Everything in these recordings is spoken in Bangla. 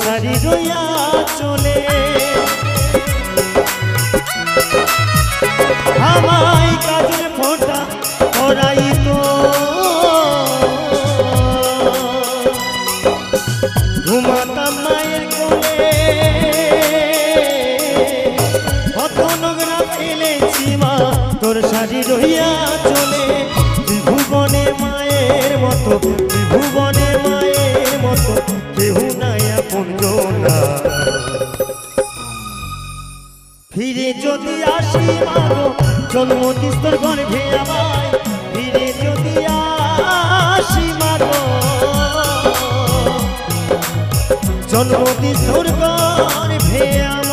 শাড়ি রইয়া চলে আমায় কাজের ফোঁটা পরাই তো ঘুমাতাম মায়ের কোলে কত নোংরা ফেলেছি মা তোর শাড়ি রইয়া চলে ত্রিভুবনে মায়ের মতো ত্রিভুবনে মায়ের মতো কেউ নাই আপনজনা ফিরে যদি আসি মাগো জন্মদিস্তর গর্ভে আমায় ফিরে যদি আসি মাগো জন্মদিস্তর গর্ভে আমায়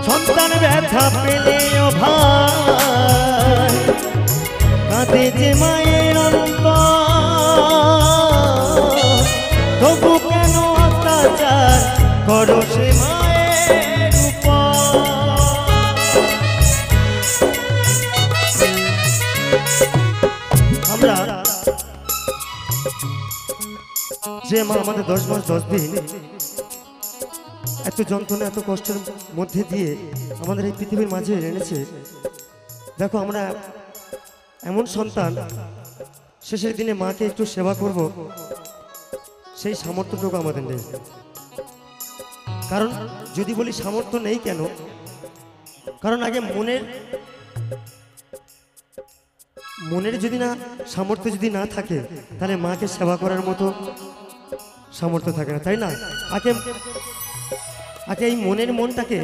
সন্তান ব্যথা পেলে ও ভাই কাঁদে যে মায়ের অন্তর তবু কেন অত্যাচার করো সে মায়ের উপর আমরা যে মা আমাদের 10 মাস 10 দিন এত যন্ত্রণা এত কষ্টের মধ্যে দিয়ে আমাদের এই পৃথিবীর মাঝে এনেছে দেখো আমরা এমন সন্তান শেষের দিনে মাকে একটু সেবা করব সেই সামর্থ্যটুকু আমাদের নেই কারণ যদি বলি সামর্থ্য নেই কেন কারণ আগে মনের যদি না সামর্থ্য যদি না থাকে তাহলে মাকে সেবা করার মতো সামর্থ্য থাকে না তাই না আগে এই মনটাকে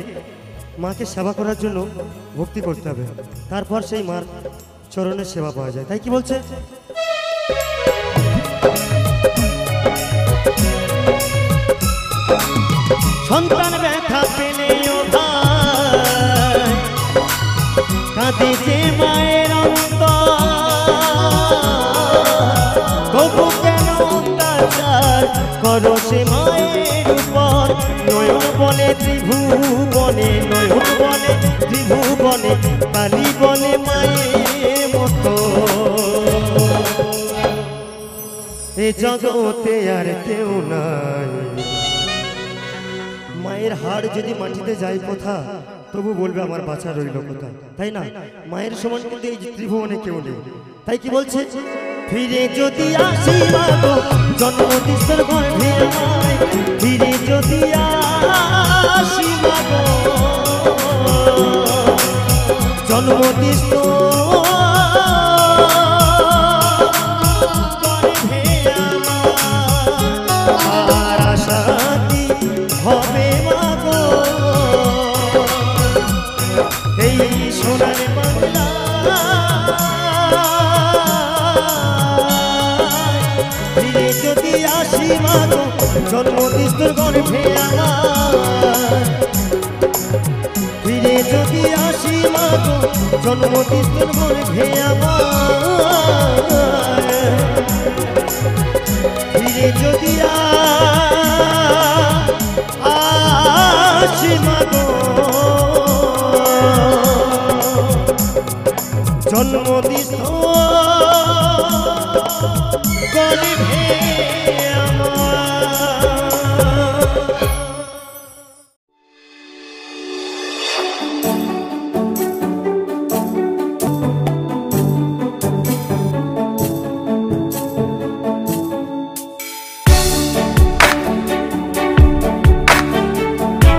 মাকে সেবা করার জন্য ভক্তি করতে হবে তারপর সেই মার চরণের সেবা পাওয়া যায় তাই কি বলছে সন্তান ব্যথা পেলে ও ভাই কাঁদে যে মায়ের তবু কেন অত্যাচার করো সে মায়ের উপর নয়ন বলে ত্রিভুবনে নয়ন বলে ত্রিভুবনে কালী বলে মায়ের মতো এ জগতে আর কেউ নাই মায়ের হাড় যদি মাটিতে যায় কোথা তবু বলবে আমার বাঁচা রইল কোথা তাই না মায়ের সমান কিন্তু এই ত্রিভুবনে কেউ নেই তাই কি বলছে ফিরে যদি আসি মাগো জন্মদিস্তর গর্ভে আমায় ফিরে যদি আসি মাগো জন্মদিস্তর গর্ভে আমার আশাতি হবে মাগো এই সোনার বাংলা ফিরে যদি আসি মাগো জন্মদিস্তর গর্ভে আমার ফিরে যদি আসি মাগো জন্মদিস্তর গর্ভে আমার ফিরে যদি আসি মাগো জন্মদিস্তর গর্ভে আমার